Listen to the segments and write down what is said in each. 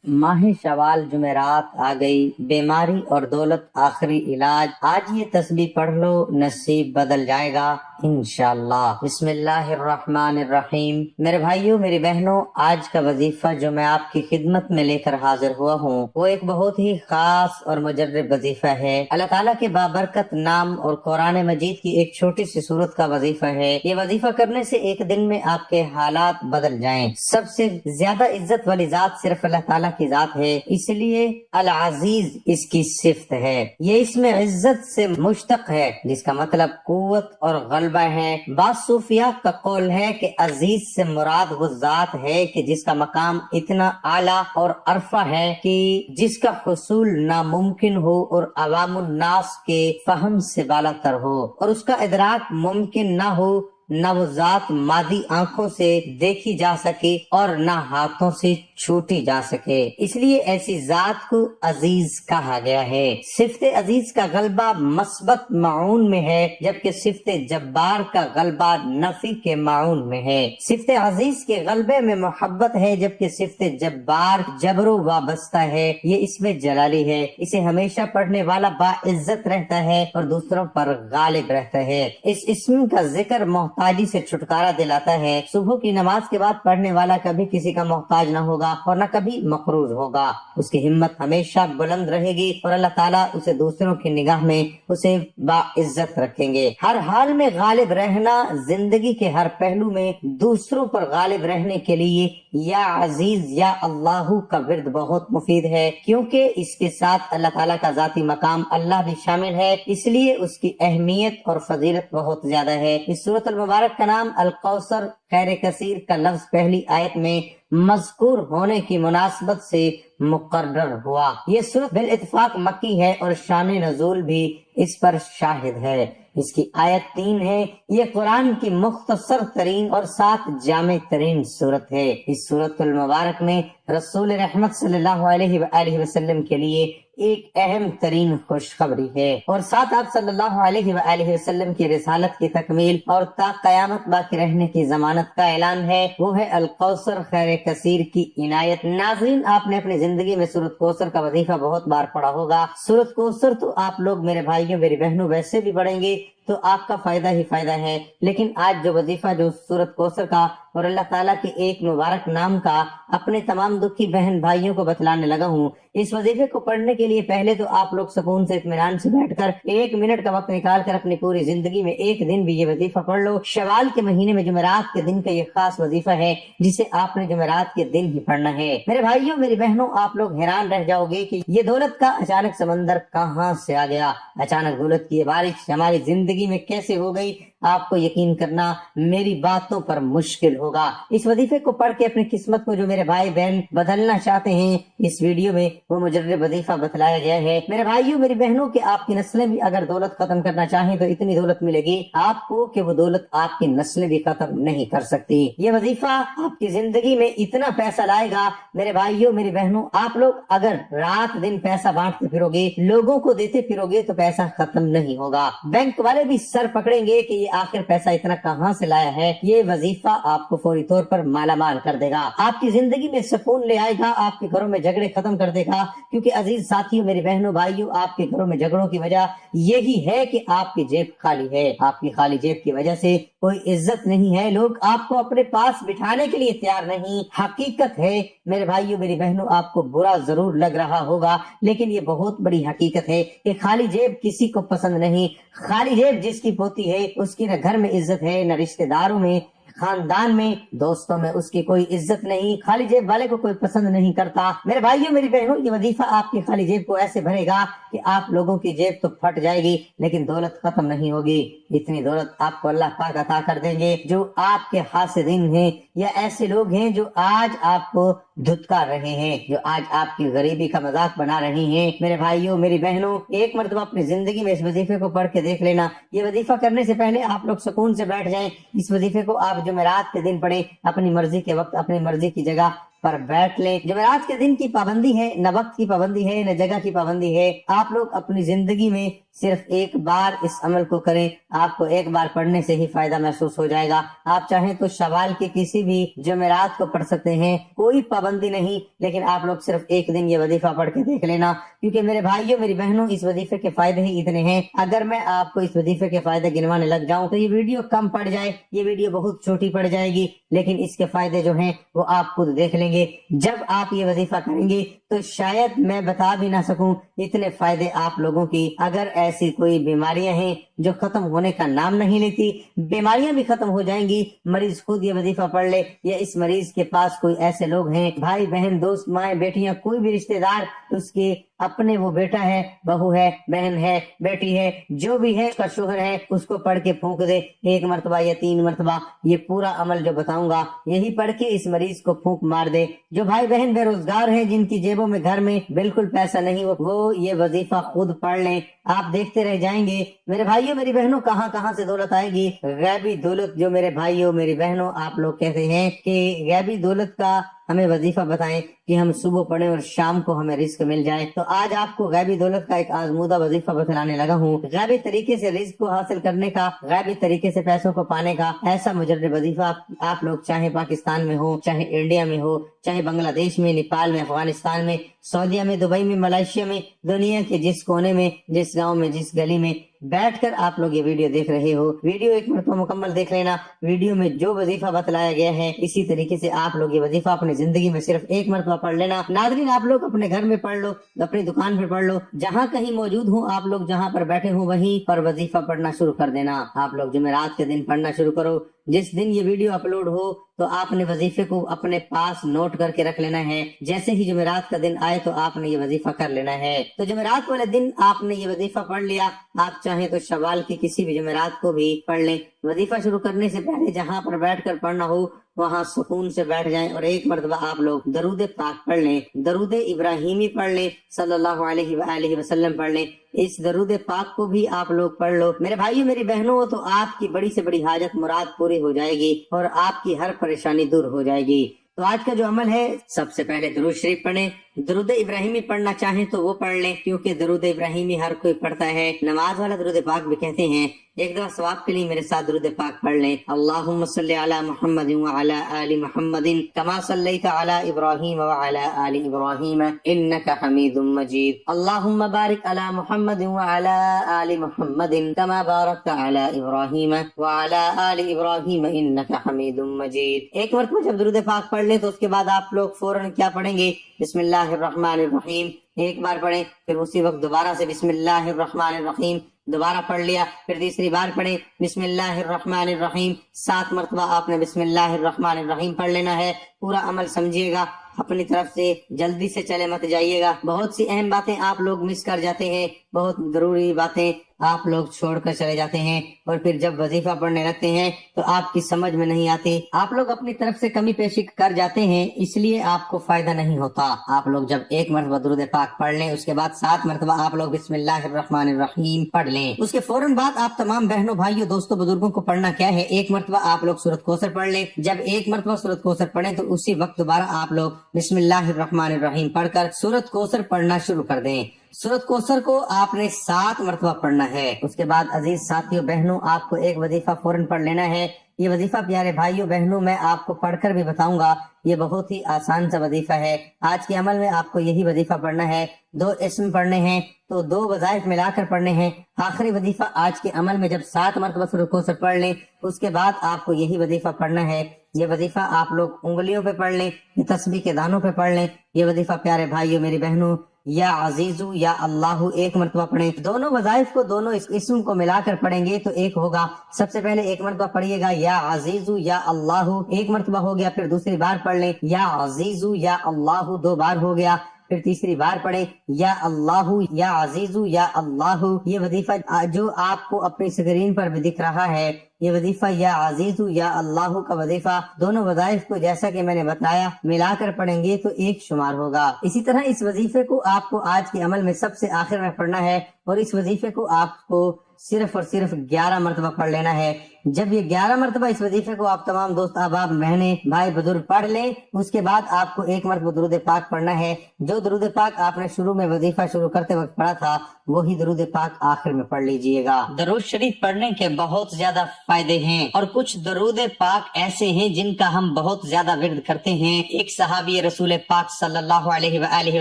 ماہ شوال جمعرات آ گئی، بیماری اور دولت آخری علاج۔ آج یہ تسبیح پڑھ لو، نصیب بدل جائے گا انشاءاللہ۔ بسم اللہ الرحمن الرحیم۔ میرے بھائیوں، میری بہنوں، آج کا وظیفہ جو میں آپ کی خدمت میں لے کر حاضر ہوا ہوں وہ ایک بہت ہی خاص اور مجرب وظیفہ ہے۔ اللہ تعالیٰ کے بابرکت نام اور قرآن مجید کی ایک چھوٹی سی سورت کا وظیفہ ہے۔ یہ وظیفہ کرنے سے ایک دن میں آپ کے حالات بدل جائیں۔ سب سے زیادہ عزت والی ذات صرف اللہ تعالیٰ کی ذات ہے، اس لیے العزیز اس کی صفت ہے۔ یہ اس میں عزت سے مشتق ہے، جس کا مطلب قوت اور غلبہ ہے۔ بعض صوفیاء کا قول ہے کہ عزیز سے مراد وہ ذات ہے کہ جس کا مقام اتنا اعلیٰ اور عرفہ ہے کہ جس کا حصول ناممکن ہو اور عوام الناس کے فہم سے بالا تر ہو، اور اس کا ادراک ممکن نہ ہو، نہ وہ ذات مادی آنکھوں سے دیکھی جا سکے اور نہ ہاتھوں سے چھوٹی جا سکے، اس لیے ایسی ذات کو عزیز کہا گیا ہے۔ صفت عزیز کا غلبہ مثبت معون میں ہے، جبکہ صفت جبار کا غلبہ نفی کے معون میں ہے۔ صفت عزیز کے غلبے میں محبت ہے، جبکہ صفت جبار جبر و وابستہ ہے۔ یہ اسم جلالی ہے، اسے ہمیشہ پڑھنے والا باعزت رہتا ہے اور دوسروں پر غالب رہتا ہے۔ اس اسم کا ذکر محتاجی سے چھٹکارا دلاتا ہے۔ صبح کی نماز کے بعد پڑھنے والا کبھی کسی کا محتاج نہ ہوگا اور نہ کبھی مقروض ہوگا۔ اس کی ہمت ہمیشہ بلند رہے گی اور اللہ تعالیٰ اسے دوسروں کی نگاہ میں اسے باعزت رکھیں گے۔ ہر حال میں غالب رہنا، زندگی کے ہر پہلو میں دوسروں پر غالب رہنے کے لیے یا عزیز یا اللہ کا ورد بہت مفید ہے، کیونکہ اس کے ساتھ اللہ تعالیٰ کا ذاتی مقام اللہ بھی شامل ہے، اس لیے اس کی اہمیت اور فضیلت بہت زیادہ ہے۔ اس سورۃ المبارک کا نام الکوثر خیر کثیر کا لفظ پہلی آیت میں مذکور ہونے کی مناسبت سے مقرر ہوا۔ یہ سورۃ بالاتفاق مکی ہے اور شان نزول بھی اس پر شاہد ہے۔ اس کی آیت 3 ہے۔ یہ قرآن کی مختصر ترین اور ساتھ جامع ترین سورت ہے۔ اس سورۃ المبارک میں رسول رحمت صلی اللہ علیہ وآلہ وسلم کے لیے ایک اہم ترین خوشخبری ہے، اور ساتھ آپ صلی اللہ علیہ وآلہ وسلم کی رسالت کی تکمیل اور تا قیامت باقی رہنے کی ضمانت کا اعلان ہے۔ وہ ہے الکوثر خیر کثیر کی عنایت۔ ناظرین، آپ نے اپنی زندگی میں سورۃ کوثر کا وظیفہ بہت بار پڑھا ہوگا۔ سورۃ کوثر تو آپ لوگ میرے بھائیوں میری بہنوں ویسے بھی پڑھیں گے تو آپ کا فائدہ ہی فائدہ ہے، لیکن آج جو وظیفہ جو سورۃ کوثر کا اور اللہ تعالیٰ کے ایک مبارک نام کا اپنے تمام دکھی بہن بھائیوں کو بتلانے لگا ہوں، اس وظیفے کو پڑھنے کے لیے پہلے تو آپ لوگ سکون سے اطمینان سے بیٹھ کر 1 منٹ کا وقت نکال کر اپنی پوری زندگی میں ایک دن بھی یہ وظیفہ پڑھ لو۔ شوال کے مہینے میں جمعرات کے دن کا یہ خاص وظیفہ ہے جسے آپ نے جمعرات کے دن ہی پڑھنا ہے۔ میرے بھائیوں میری بہنوں، آپ لوگ حیران رہ جاؤ گے کہ یہ دولت کا اچانک سمندر کہاں سے آ گیا، اچانک دولت کی یہ بارش ہماری زندگی میں کیسے ہو گئی۔ آپ کو یقین کرنا میری باتوں پر مشکل ہوگا۔ اس وظیفے کو پڑھ کے اپنی قسمت کو جو میرے بھائی بہن بدلنا چاہتے ہیں، اس ویڈیو میں وہ مجرب وظیفہ بتلایا گیا ہے۔ میرے بھائیوں میری بہنوں، کہ آپ کی نسلیں بھی اگر دولت ختم کرنا چاہیں تو اتنی دولت ملے گی آپ کو کہ وہ دولت آپ کی نسلیں بھی ختم نہیں کر سکتی۔ یہ وظیفہ آپ کی زندگی میں اتنا پیسہ لائے گا میرے بھائیوں میری بہنوں، آپ لوگ اگر رات دن پیسہ بانٹتے پھرو گے، لوگوں کو دیتے پھرو گے تو پیسہ ختم نہیں ہوگا۔ بینک والے بھی سر پکڑیں گے کہ یہ آخر پیسہ اتنا کہاں سے لایا ہے۔ یہ وظیفہ آپ کو فوری طور پر مالا مال کر دے گا، آپ کی زندگی میں سکون لے آئے گا، آپ کے گھروں میں جھگڑے ختم کر دے گا، کیونکہ عزیز ساتھیوں میری بہنوں بھائیوں، آپ کے گھروں میں جھگڑوں کی وجہ یہی ہے کہ آپ کی جیب خالی ہے۔ آپ کی خالی جیب کی وجہ سے کوئی عزت نہیں ہے، لوگ آپ کو اپنے پاس بٹھانے کے لیے تیار نہیں۔ حقیقت ہے میرے بھائیوں میری بہنوں، آپ کو برا ضرور لگ رہا ہوگا لیکن یہ بہت بڑی حقیقت ہے کہ خالی جیب کسی کو پسند نہیں۔ خالی جیب جس کی ہوتی ہے اس کی نہ گھر میں عزت ہے، نہ رشتہ داروں میں، خاندان میں، دوستوں میں اس کی کوئی عزت نہیں۔ خالی جیب والے کو کوئی پسند نہیں کرتا۔ میرے بھائیوں میری بہنوں، یہ وظیفہ آپ کی خالی جیب کو ایسے بھرے گا کہ آپ لوگوں کی جیب تو پھٹ جائے گی لیکن دولت ختم نہیں ہوگی۔ اتنی دولت آپ کو اللہ پاک عطا کر دیں گے جو آپ کے حاسدین ہیں یا ایسے لوگ ہیں جو آج آپ کو دھتکار رہے ہیں، جو آج آپ کی غریبی کا مذاق بنا رہے ہیں۔ میرے بھائیوں میری بہنوں، ایک مرتبہ اپنی زندگی میں اس وظیفے کو پڑھ کے دیکھ لینا۔ یہ وظیفہ کرنے سے پہلے آپ لوگ سکون سے بیٹھ جائیں۔ اس وظیفے کو آپ جمعرات کے دن پڑھیں، اپنی مرضی کے وقت اپنی مرضی کی جگہ پر بیٹھ لیں۔ جمعرات کے دن کی پابندی ہے، نہ وقت کی پابندی ہے، نہ جگہ کی پابندی ہے۔ آپ لوگ اپنی زندگی میں صرف ایک بار اس عمل کو کریں، آپ کو ایک بار پڑھنے سے ہی فائدہ محسوس ہو جائے گا۔ آپ چاہیں تو شوال کے کسی بھی جمعرات کو پڑھ سکتے ہیں، کوئی پابندی نہیں، لیکن آپ لوگ صرف ایک دن یہ وظیفہ پڑھ کے دیکھ لینا، کیونکہ میرے بھائیوں میری بہنوں اس وظیفے کے فائدے ہی اتنے ہیں۔ اگر میں آپ کو اس وظیفے کے فائدے گنوانے لگ جاؤں تو یہ ویڈیو کم پڑ جائے، یہ ویڈیو بہت چھوٹی پڑ جائے گی، لیکن اس کے فائدے جو ہیں وہ آپ خود دیکھ لیں گے۔ جب آپ یہ وظیفہ کریں گے تو شاید میں بتا بھی نہ سکوں اتنے فائدے آپ لوگوں کی۔ اگر ایسی کوئی بیماریاں ہیں جو ختم ہونے کا نام نہیں لیتی، بیماریاں بھی ختم ہو جائیں گی۔ مریض خود یہ وظیفہ پڑھ لے، یا اس مریض کے پاس کوئی ایسے لوگ ہیں، بھائی بہن دوست مائیں بیٹیاں، کوئی بھی رشتہ دار اس کے اپنے، وہ بیٹا ہے، بہو ہے، بہن ہے، بیٹی ہے، جو بھی ہے، اس کا شوہر ہے، اس کو پڑھ کے پھونک دے 1 مرتبہ یا 3 مرتبہ۔ یہ پورا عمل جو بتاؤں گا یہی پڑھ کے اس مریض کو پھونک مار دے۔ جو بھائی بہن بے روزگار ہیں، جن کی جیبوں میں گھر میں بالکل پیسہ نہیں، وہ یہ وظیفہ خود پڑھ لیں، آپ دیکھتے رہ جائیں گے۔ میرے بھائیوں میری بہنوں، کہاں کہاں سے دولت آئے گی، غیبی دولت۔ جو میرے بھائیوں میری بہنوں آپ لوگ کہتے ہیں کہ غیبی دولت کا ہمیں وظیفہ بتائیں کہ ہم صبح پڑھیں اور شام کو ہمیں رزق مل جائے، تو آج آپ کو غیبی دولت کا ایک آزمودہ وظیفہ بتلانے لگا ہوں۔ غیبی طریقے سے رزق کو حاصل کرنے کا، غیبی طریقے سے پیسوں کو پانے کا ایسا مجرب وظیفہ آپ لوگ چاہے پاکستان میں ہو، چاہے انڈیا میں ہو، چاہے بنگلہ دیش میں، نیپال میں، افغانستان میں، سعودیہ میں، دبئی میں، ملائیشیا میں، دنیا کے جس کونے میں، جس گاؤں میں، جس گلی میں بیٹھ کر آپ لوگ یہ ویڈیو دیکھ رہے ہو، ویڈیو ایک مرتبہ مکمل دیکھ لینا۔ ویڈیو میں جو وظیفہ بتلایا گیا ہے اسی طریقے سے آپ لوگ یہ وظیفہ اپنی زندگی میں صرف 1 مرتبہ پڑھ لینا۔ ناظرین، آپ لوگ اپنے گھر میں پڑھ لو، اپنی دکان پہ پڑھ لو، جہاں کہیں موجود ہوں آپ لوگ، جہاں پر بیٹھے ہوں وہیں پر وظیفہ پڑھنا شروع کر دینا۔ آپ لوگ جمعرات کے دن پڑھنا شروع کرو۔ جس دن یہ ویڈیو اپلوڈ ہو تو آپ نے وظیفے کو اپنے پاس نوٹ کر کے رکھ لینا ہے۔ جیسے ہی جمعرات کا دن آئے تو آپ نے یہ وظیفہ کر لینا ہے۔ تو جمعرات والے دن آپ نے یہ وظیفہ پڑھ لیا، آپ چاہیں تو شوال کی کسی بھی جمعرات کو بھی پڑھ لیں۔ وظیفہ شروع کرنے سے پہلے جہاں پر بیٹھ کر پڑھنا ہو وہاں سکون سے بیٹھ جائیں اور 1 مرتبہ آپ لوگ درود پاک پڑھ لیں، درود ابراہیمی پڑھ لیں، صلی اللہ علیہ وآلہ وسلم پڑھ لیں۔ اس درود پاک کو بھی آپ لوگ پڑھ لو۔ میرے بھائیوں میری بہنوں، تو آپ کی بڑی سے بڑی حاجت مراد پوری ہو جائے گی اور آپ کی ہر پریشانی دور ہو جائے گی۔ تو آج کا جو عمل ہے، سب سے پہلے درود شریف پڑھیں۔ درود ابراہیمی پڑھنا چاہیں تو وہ پڑھ لیں، کیونکہ درود ابراہیمی ہر کوئی پڑھتا ہے، نماز والا درود پاک بھی کہتے ہیں۔ ایک دفعہ ثواب کے لیے میرے ساتھ درود پاک پڑھ لیں۔ اللہم صلی علی محمد وعلی آل محمد کما صلیت علی ابراہیم وعلی آل ابراہیم انک حمید مجید۔ اللہم بارک علی محمد وعلی آل محمد کما بارکت علی ابراہیم وعلی آل ابراہیم انک حمید مجید۔ ایک مرتبہ جب درود پاک پڑھ لیں تو اس کے بعد آپ لوگ فوراً کیا پڑھیں گے؟ بسم اللہ الرحمن الرحیم ایک بار پڑھیں، پھر اسی وقت دوبارہ سے بسم اللہ الرحمن الرحیم دوبارہ پڑھ لیا، پھر تیسری بار پڑھیں بسم اللہ الرحمن الرحیم۔ 7 مرتبہ آپ نے بسم اللہ الرحمن الرحیم پڑھ لینا ہے۔ پورا عمل سمجھیے گا، اپنی طرف سے جلدی سے چلے مت جائیے گا۔ بہت سی اہم باتیں آپ لوگ مس کر جاتے ہیں، بہت ضروری باتیں آپ لوگ چھوڑ کر چلے جاتے ہیں، اور پھر جب وظیفہ پڑھنے لگتے ہیں تو آپ کی سمجھ میں نہیں آتی، آپ لوگ اپنی طرف سے کمی پیشی کر جاتے ہیں، اس لیے آپ کو فائدہ نہیں ہوتا۔ آپ لوگ جب 1 مرتبہ درود پاک پڑھ لیں، اس کے بعد 7 مرتبہ آپ لوگ بسم اللہ الرحمن الرحیم پڑھ لیں۔ اس کے فوراً بعد آپ تمام بہنوں بھائیوں دوستوں بزرگوں کو پڑھنا کیا ہے، 1 مرتبہ آپ لوگ سورۃ کوثر پڑھ لیں۔ جب 1 مرتبہ سورۃ کوثر پڑھیں تو اسی وقت دوبارہ آپ لوگ بسم اللہ الرحمن الرحیم پڑھ کر سورۃ کوثر پڑھنا شروع کر دیں۔ سورۃ کوثر کو آپ نے 7 مرتبہ پڑھنا ہے۔ اس کے بعد عزیز ساتھیوں بہنوں، آپ کو ایک وظیفہ فوراً پڑھ لینا ہے۔ یہ وظیفہ پیارے بھائیوں بہنوں میں آپ کو پڑھ کر بھی بتاؤں گا، یہ بہت ہی آسان سا وظیفہ ہے۔ آج کے عمل میں آپ کو یہی وظیفہ پڑھنا ہے، 2 اسم پڑھنے ہیں تو 2 وظائف ملا کر پڑھنے ہیں۔ آخری وظیفہ آج کے عمل میں جب 7 مرتبہ سورۃ کوثر پڑھ لیں، اس کے بعد آپ کو یہی وظیفہ پڑھنا ہے۔ یہ وظیفہ آپ لوگ انگلیوں پہ پڑھ لیں، یہ تسبیح کے دانوں پہ پڑھ لیں۔ یہ وظیفہ پیارے بھائیوں میری بہنوں یا عزیزو یا اللہ 1 مرتبہ پڑھیں۔ دونوں وظائف کو، دونوں اسم کو ملا کر پڑھیں گے تو ایک ہوگا۔ سب سے پہلے 1 مرتبہ پڑھیے گا یا عزیزو یا اللہ، 1 مرتبہ ہو گیا، پھر دوسری بار پڑھ لیں یا عزیزو یا اللہ، 2 بار ہو گیا، پھر تیسری بار پڑھیں یا اللہ یا عزیزو یا اللہ۔ یہ وظیفہ جو آپ کو اپنی اسکرین پر بھی دکھ رہا ہے یہ وظیفہ یا عزیز یا اللہ کا وظیفہ دونوں وظائف کو جیسا کہ میں نے بتایا ملا کر پڑھیں گے تو ایک شمار ہوگا۔ اسی طرح اس وظیفے کو آپ کو آج کے عمل میں سب سے آخر میں پڑھنا ہے، اور اس وظیفے کو آپ کو صرف اور صرف 11 مرتبہ پڑھ لینا ہے۔ جب یہ 11 مرتبہ اس وظیفے کو آپ تمام دوست احباب بہنیں بھائی بزرگ پڑھ لیں، اس کے بعد آپ کو ایک مرتبہ درود پاک پڑھنا ہے۔ جو درود پاک آپ نے شروع میں وظیفہ شروع کرتے وقت پڑھا تھا وہی درود پاک آخر میں پڑھ لیجئے گا۔ درود شریف پڑھنے کے بہت زیادہ فائدے ہیں، اور کچھ درود پاک ایسے ہیں جن کا ہم بہت زیادہ ورد کرتے ہیں۔ ایک صحابی رسول پاک صلی اللہ علیہ وآلہ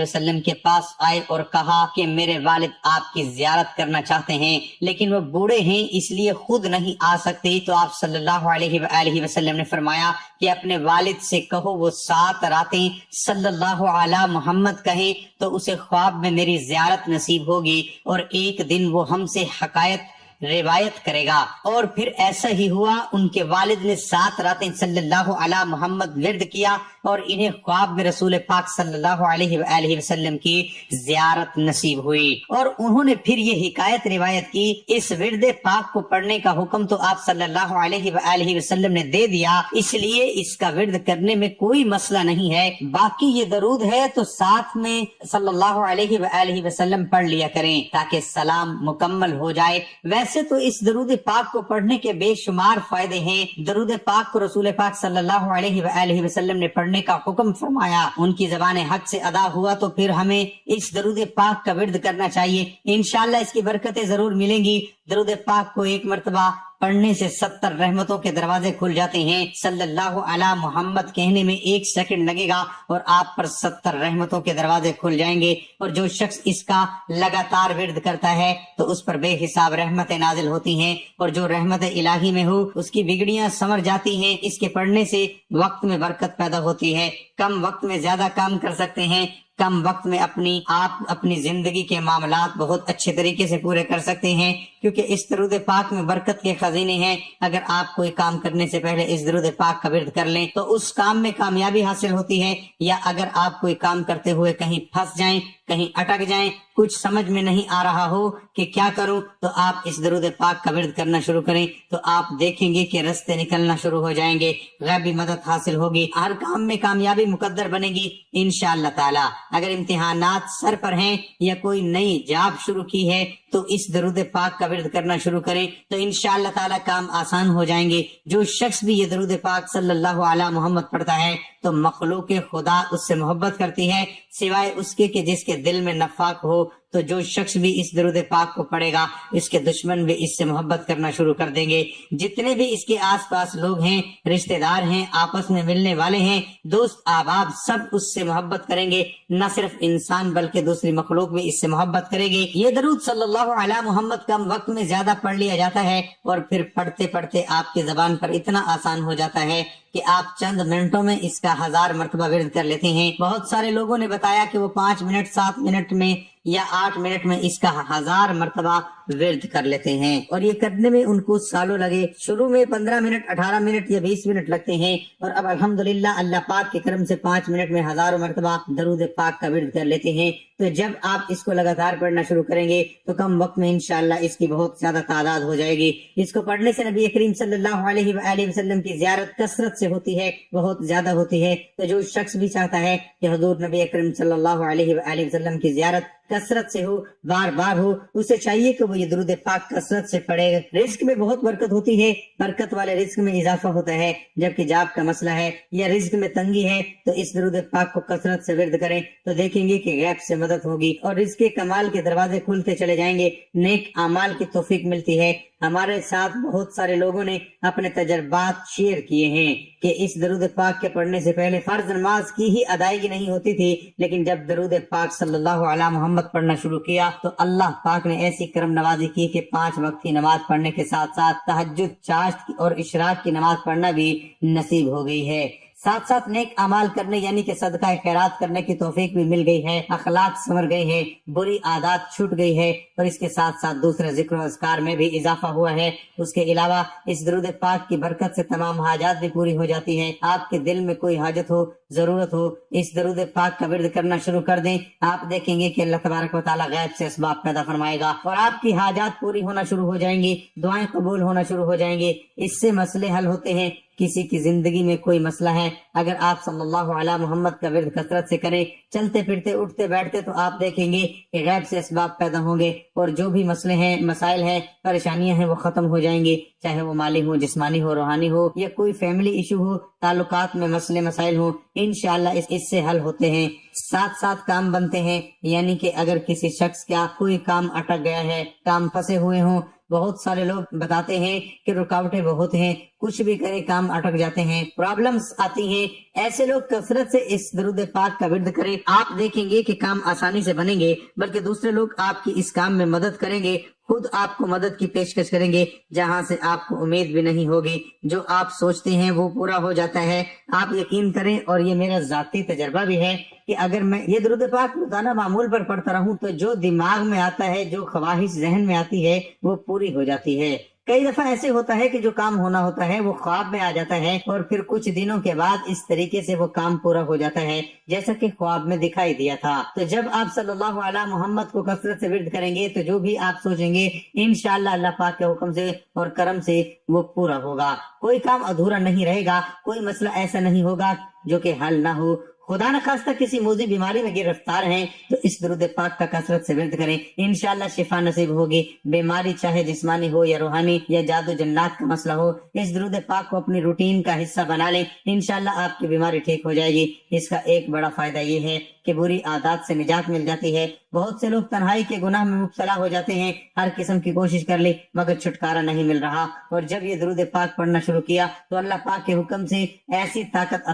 وسلم کے پاس آئے اور کہا کہ میرے والد آپ کی زیارت کرنا چاہتے ہیں لیکن وہ بوڑھے ہیں اس لیے خود نہیں آ سکتے، تو آپ صلی اللہ علیہ وآلہ وسلم نے فرمایا کہ اپنے والد سے کہو وہ 7 راتیں صلی اللہ علی محمد کہیں تو اسے خواب میں میری زیارت نصیب ہوگی، اور ایک دن وہ ہم سے حکایت روایت کرے گا۔ اور پھر ایسا ہی ہوا، ان کے والد نے 7 راتیں صلی اللہ علی محمد ورد کیا اور انہیں خواب میں رسول پاک صلی اللہ علیہ وآلہ وسلم کی زیارت نصیب ہوئی، اور انہوں نے پھر یہ حکایت روایت کی اس ورد پاک کو پڑھنے کا حکم تو آپ صلی اللہ علیہ وآلہ وسلم نے دے دیا، اس لیے اس کا ورد کرنے میں کوئی مسئلہ نہیں ہے۔ باقی یہ درود ہے تو ساتھ میں صلی اللہ علیہ وآلہ وسلم پڑھ لیا کریں تاکہ سلام مکمل ہو جائے۔ ویسے تو اس درود پاک کو پڑھنے کے بے شمار فائدے ہیں۔ درود پاک کو رسول پاک صلی اللہ علیہ وآلہ وسلم نے پڑھنے کا حکم فرمایا، ان کی زبان حق سے ادا ہوا تو پھر ہمیں اس درود پاک کا ورد کرنا چاہیے، انشاءاللہ اس کی برکتیں ضرور ملیں گی۔ درود پاک کو ایک مرتبہ پڑھنے سے 70 رحمتوں کے دروازے کھل جاتے ہیں۔ صلی اللہ علی محمد کہنے میں 1 سیکنڈ لگے گا اور آپ پر 70 رحمتوں کے دروازے کھل جائیں گے، اور جو شخص اس کا لگاتار ورد کرتا ہے تو اس پر بے حساب رحمتیں نازل ہوتی ہیں، اور جو رحمت الہی میں ہو اس کی بگڑیاں سنور جاتی ہیں۔ اس کے پڑھنے سے وقت میں برکت پیدا ہوتی ہے، کم وقت میں زیادہ کام کر سکتے ہیں، کم وقت میں اپنی زندگی کے معاملات بہت اچھے طریقے سے پورے کر سکتے ہیں، کیونکہ اس درود پاک میں برکت کے خزینے ہیں۔ اگر آپ کوئی کام کرنے سے پہلے اس درود پاک کا ورد کر لیں تو اس کام میں کامیابی حاصل ہوتی ہے، یا اگر آپ کوئی کام کرتے ہوئے کہیں پھنس جائیں، کہیں اٹک جائیں، کچھ سمجھ میں نہیں آ رہا ہو کہ کیا کروں، تو آپ اس درود پاک کا ورد کرنا شروع کریں تو آپ دیکھیں گے کہ رستے نکلنا شروع ہو جائیں گے، غیبی مدد حاصل ہوگی، ہر کام میں کامیابی مقدر بنے گی انشاءاللہ تعالی۔ اگر امتحانات سر پر ہیں یا کوئی نئی جاب شروع کی ہے تو اس درود پاک کا ورد کرنا شروع کریں تو انشاءاللہ تعالی کام آسان ہو جائیں گے۔ جو شخص بھی یہ درود پاک صلی اللہ علی محمد پڑھتا ہے تو مخلوق خدا اس سے محبت کرتی ہے، سوائے اس کے کہ جس کے دل میں نفاق ہو۔ تو جو شخص بھی اس درود پاک کو پڑھے گا اس کے دشمن بھی اس سے محبت کرنا شروع کر دیں گے۔ جتنے بھی اس کے آس پاس لوگ ہیں، رشتہ دار ہیں، آپس میں ملنے والے ہیں، دوست احباب، سب اس سے محبت کریں گے۔ نہ صرف انسان بلکہ دوسری مخلوق بھی اس سے محبت کرے گی۔ یہ درود صلی اللہ علی محمد کم وقت میں زیادہ پڑھ لیا جاتا ہے، اور پھر پڑھتے پڑھتے آپ کی زبان پر اتنا آسان ہو جاتا ہے کہ آپ چند منٹوں میں اس کا 1000 مرتبہ ورد کر لیتے ہیں۔ بہت سارے لوگوں نے بتایا کہ وہ 5 منٹ 7 منٹ میں یا 8 منٹ میں اس کا 1000 مرتبہ ورد کر لیتے ہیں، اور یہ کرنے میں ان کو سالوں لگے۔ شروع میں 15 منٹ 18 منٹ یا 20 منٹ لگتے ہیں، اور اب الحمدللہ اللہ پاک کے کرم سے 5 منٹ میں ہزاروں مرتبہ درود پاک کا ورد کر لیتے ہیں۔ تو جب آپ اس کو لگاتار پڑھنا شروع کریں گے تو کم وقت میں انشاءاللہ اس کی بہت زیادہ تعداد ہو جائے گی۔ اس کو پڑھنے سے نبی کریم صلی اللہ علیہ وآلہ وسلم کی زیارت کثرت سے ہوتی ہے، بہت زیادہ ہوتی ہے۔ تو جو شخص بھی چاہتا ہے کہ حضور نبی اکرم صلی اللہ علیہ وآلہ وسلم کی زیارت کثرت سے ہو، بار بار ہو، اسے چاہیے کہ وہ یہ درود پاک کثرت سے پڑھے۔ رزق میں بہت برکت ہوتی ہے، برکت والے رزق میں اضافہ ہوتا ہے۔ جبکہ جاب کا مسئلہ ہے یا رزق میں تنگی ہے تو اس درود پاک کو کثرت سے ورد کریں تو دیکھیں گے کہ غیب سے مدد ہوگی اور رزق کمال کے دروازے کھلتے چلے جائیں گے، نیک اعمال کی توفیق ملتی ہے۔ ہمارے ساتھ بہت سارے لوگوں نے اپنے تجربات شیئر کیے ہیں کہ اس درود پاک کے پڑھنے سے پہلے فرض نماز کی ہی ادائیگی نہیں ہوتی تھی، لیکن جب درود پاک صلی اللہ علیہ محمد پڑھنا شروع کیا تو اللہ پاک نے ایسی کرم نوازی کی کہ 5 وقت کی نماز پڑھنے کے ساتھ ساتھ تہجد، چاشت اور اشراق کی نماز پڑھنا بھی نصیب ہو گئی ہے۔ ساتھ ساتھ نیک اعمال کرنے یعنی کہ صدقہ خیرات کرنے کی توفیق بھی مل گئی ہے، اخلاق سنور گئے ہیں، بری عادات چھوٹ گئی ہے، اور اس کے ساتھ ساتھ دوسرے ذکر و اذکار میں بھی اضافہ ہوا ہے۔ اس کے علاوہ اس درود پاک کی برکت سے تمام حاجات بھی پوری ہو جاتی ہے۔ آپ کے دل میں کوئی حاجت ہو، ضرورت ہو، اس درود پاک کا ورد کرنا شروع کر دیں، آپ دیکھیں گے کہ اللہ تبارک و تعالیٰ غیب سے اسباب پیدا فرمائے گا اور آپ کی حاجات پوری ہونا شروع ہو جائیں گی، دعائیں قبول ہونا شروع ہو جائیں گی، اس سے مسئلے حل ہوتے ہیں۔ کسی کی زندگی میں کوئی مسئلہ ہے، اگر آپ صلی اللہ علیہ محمد کا ورد کثرت سے کریں، چلتے پھرتے اٹھتے بیٹھتے، تو آپ دیکھیں گے کہ غیب سے اسباب پیدا ہوں گے اور جو بھی مسئلے ہیں، مسائل ہیں، پریشانیاں ہیں، وہ ختم ہو جائیں گی، چاہے وہ مالی ہو، جسمانی ہو، روحانی ہو، یا کوئی فیملی ایشو ہو، تعلقات میں مسئلے مسائل ہوں، انشاءاللہ اس سے حل ہوتے ہیں۔ ساتھ ساتھ کام بنتے ہیں، یعنی کہ اگر کسی شخص کا کوئی کام اٹک گیا ہے، کام پھنسے ہوئے ہوں، بہت سارے لوگ بتاتے ہیں کہ رکاوٹیں بہت ہیں، کچھ بھی کرے کام اٹک جاتے ہیں، پرابلمز آتی ہیں، ایسے لوگ کثرت سے اس درود پاک کا ورد کریں، آپ دیکھیں گے کہ کام آسانی سے بنیں گے، بلکہ دوسرے لوگ آپ کی اس کام میں مدد کریں گے، خود آپ کو مدد کی پیشکش کریں گے جہاں سے آپ کو امید بھی نہیں ہوگی، جو آپ سوچتے ہیں وہ پورا ہو جاتا ہے۔ آپ یقین کریں، اور یہ میرا ذاتی تجربہ بھی ہے، کہ اگر میں یہ درود پاک روزانہ معمول پر پڑھتا رہوں تو جو دماغ میں آتا ہے، جو خواہش ذہن میں آتی ہے، وہ پوری ہو جاتی ہے۔ کئی دفعہ ایسے ہوتا ہے کہ جو کام ہونا ہوتا ہے وہ خواب میں آ جاتا ہے، اور پھر کچھ دنوں کے بعد اس طریقے سے وہ کام پورا ہو جاتا ہے جیسا کہ خواب میں دکھائی دیا تھا۔ تو جب آپ صلی اللہ علیہ محمد کو کثرت سے ورد کریں گے تو جو بھی آپ سوچیں گے، انشاءاللہ اللہ پاک کے حکم سے اور کرم سے وہ پورا ہوگا، کوئی کام ادھورا نہیں رہے گا، کوئی مسئلہ ایسا نہیں ہوگا جو کہ حل نہ ہو۔ خدا نخواستہ کسی موذی بیماری میں گرفتار ہیں تو اس درود پاک کا کثرت سے ورد کریں، انشاءاللہ شفا نصیب ہوگی۔ بیماری چاہے جسمانی ہو یا روحانی یا جادو جنات کا مسئلہ ہو، اس درود پاک کو اپنی روٹین کا حصہ بنا لیں، انشاءاللہ آپ کی بیماری ٹھیک ہو جائے گی۔ اس کا ایک بڑا فائدہ یہ ہے کہ بری عادات سے نجات مل جاتی ہے۔ بہت سے لوگ تنہائی کے گناہ میں مبتلا ہو جاتے ہیں، ہر قسم کی کوشش کر لی مگر چھٹکارا نہیں مل رہا، اور جب یہ درود پاک پڑھنا شروع کیا تو اللہ پاک کے حکم سے ایسی طاقت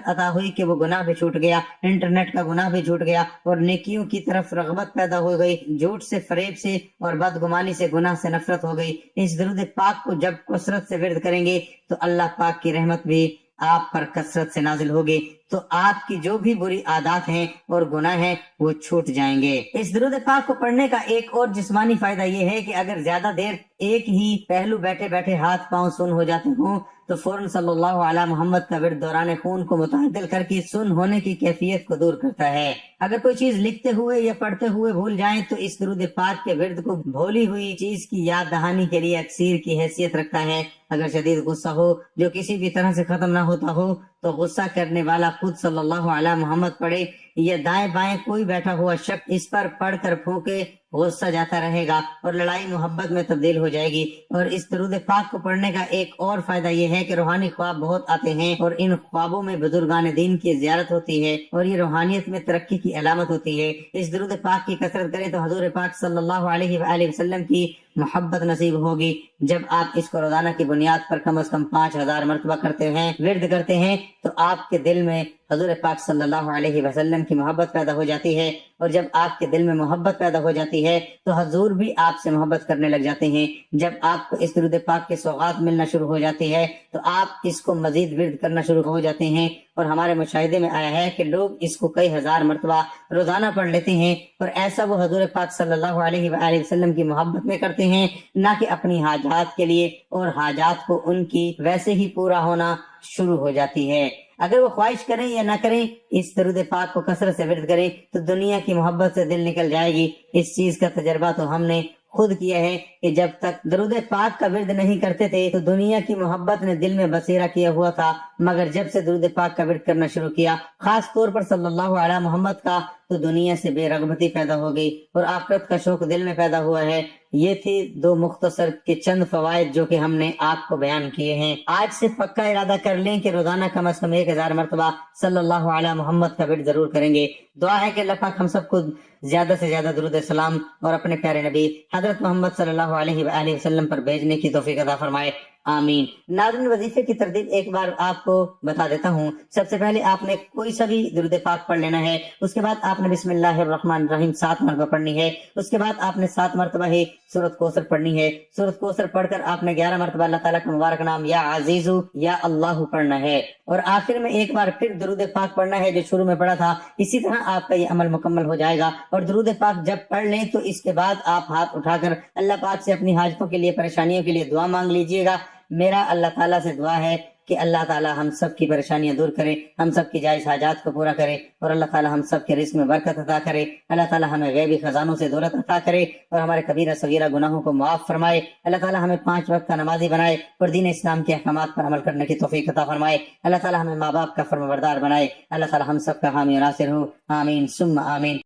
عطا ہوئی کہ وہ گناہ بھی چھوٹ گیا، انٹرنیٹ کا گناہ بھی چھوٹ گیا، اور نیکیوں کی طرف رغبت پیدا ہو گئی، جھوٹ سے، فریب سے اور بدگمانی سے، گناہ سے نفرت ہو گئی۔ اس درود پاک کو جب کثرت سے ورد کریں گے تو اللہ پاک کی رحمت بھی آپ پر کثرت سے نازل ہوگی، تو آپ کی جو بھی بری عادات ہیں اور گناہ ہیں وہ چھوٹ جائیں گے۔ اس درود پاک کو پڑھنے کا ایک اور جسمانی فائدہ یہ ہے کہ اگر زیادہ دیر ایک ہی پہلو بیٹھے بیٹھے ہاتھ پاؤں سن ہو جاتے ہوں تو فوراً صلی اللہ علیہ محمد کا ورد دوران خون کو متعدل کر کے سن ہونے کی کیفیت کو دور کرتا ہے۔ اگر کوئی چیز لکھتے ہوئے یا پڑھتے ہوئے بھول جائیں تو اس درود پاک کے ورد کو بھولی ہوئی چیز کی یاد دہانی کے لیے اکسیر کی حیثیت رکھتا ہے۔ اگر شدید غصہ ہو جو کسی بھی طرح سے ختم نہ ہوتا ہو تو غصہ کرنے والا خود صلی اللہ علیہ محمد پڑھے، یا دائیں بائیں کوئی بیٹھا ہوا شخص اس پر پڑھ کر پھونکے، غصہ جاتا رہے گا اور لڑائی محبت میں تبدیل ہو جائے گی۔ اور اس درود پاک کو پڑھنے کا ایک اور فائدہ یہ ہے کہ روحانی خواب بہت آتے ہیں، اور ان خوابوں میں بزرگان دین کی زیارت ہوتی ہے، اور یہ روحانیت میں ترقی کی علامت ہوتی ہے۔ اس درود پاک کی کثرت کریں تو حضور پاک صلی اللہ علیہ وآلہ وسلم کی محبت نصیب ہوگی۔ جب آپ اس کو روزانہ کی بنیاد پر کم از کم 5000 مرتبہ کرتے ہیں، ورد کرتے ہیں، تو آپ کے دل میں حضور پاک صلی اللہ علیہ وسلم کی محبت پیدا ہو جاتی ہے، اور جب آپ کے دل میں محبت پیدا ہو جاتی ہے تو حضور بھی آپ سے محبت کرنے لگ جاتے ہیں۔ جب آپ کو اس درود پاک کے سوغات ملنا شروع ہو جاتی ہے تو آپ اس کو مزید ورد کرنا شروع ہو جاتے ہیں، اور ہمارے مشاہدے میں آیا ہے کہ لوگ اس کو کئی ہزار مرتبہ روزانہ پڑھ لیتے ہیں، اور ایسا وہ حضور پاک صلی اللہ علیہ وآلہ وسلم کی محبت میں کرتے ہیں، نہ کہ اپنی حاجات کے لیے، اور حاجات کو ان کی ویسے ہی پورا ہونا شروع ہو جاتی ہے۔ اگر وہ خواہش کریں یا نہ کریں، اس درود پاک کو کثرت سے ورد کریں تو دنیا کی محبت سے دل نکل جائے گی۔ اس چیز کا تجربہ تو ہم نے خود کیا ہے کہ جب تک درود پاک کا ورد نہیں کرتے تھے تو دنیا کی محبت نے دل میں بسیرا کیا ہوا تھا، مگر جب سے درود پاک کا ورد کرنا شروع کیا، خاص طور پر صلی اللہ علیہ محمد کا، تو دنیا سے بے رغبتی پیدا ہو گئی اور آخرت کا شوق دل میں پیدا ہوا ہے۔ یہ تھی دو مختصر کے چند فوائد جو کہ ہم نے آپ کو بیان کیے ہیں۔ آج سے پکا ارادہ کر لیں کہ روزانہ کم از کم 1000 مرتبہ صلی اللہ علیہ محمد کا ورد ضرور کریں گے۔ دعا ہے کہ اللہ پاک ہم سب کو زیادہ سے زیادہ درود سلام اور اپنے پیارے نبی حضرت محمد صلی اللہ علیہ وآلہ وسلم پر بھیجنے کی توفیق عطا فرمائے۔ آمین۔ ناظرین، وظیفے کی ترتیب ایک بار آپ کو بتا دیتا ہوں۔ سب سے پہلے آپ نے کوئی سا بھی درود پاک پڑھ لینا ہے، اس کے بعد آپ نے بسم اللہ الرحمن الرحیم 7 مرتبہ پڑھنی ہے، اس کے بعد آپ نے 7 مرتبہ ہی سورۃ کوثر پڑھنی ہے، سورۃ کوثر پڑھ کر آپ نے 11 مرتبہ اللہ تعالیٰ کا مبارک نام یا عزیزو یا اللہ پڑھنا ہے، اور آخر میں ایک بار پھر درود پاک پڑھنا ہے جو شروع میں پڑھا تھا۔ اسی طرح آپ کا یہ عمل مکمل ہو جائے گا، اور درود پاک جب پڑھ لیں تو اس کے بعد آپ ہاتھ اٹھا کر اللہ پاک سے اپنی حاجتوں کے لیے، پریشانیوں کے لیے دعا مانگ لیجئے گا۔ میرا اللہ تعالیٰ سے دعا ہے کہ اللہ تعالیٰ ہم سب کی پریشانیاں دور کرے، ہم سب کی جائز حاجات کو پورا کرے، اور اللہ تعالیٰ ہم سب کے رزق میں برکت عطا کرے، اللہ تعالیٰ ہمیں غیبی خزانوں سے دولت عطا کرے، اور ہمارے کبیرہ صغیرہ گناہوں کو معاف فرمائے، اللہ تعالیٰ ہمیں 5 وقت کا نمازی بنائے، اور دین اسلام کے احکامات پر عمل کرنے کی توفیق عطا فرمائے، اللہ تعالیٰ ہمیں ماں باپ کا فرمانبردار بنائے، اللہ تعالیٰ ہم سب کا حامی و ناصر ہو، آمین ثم آمین۔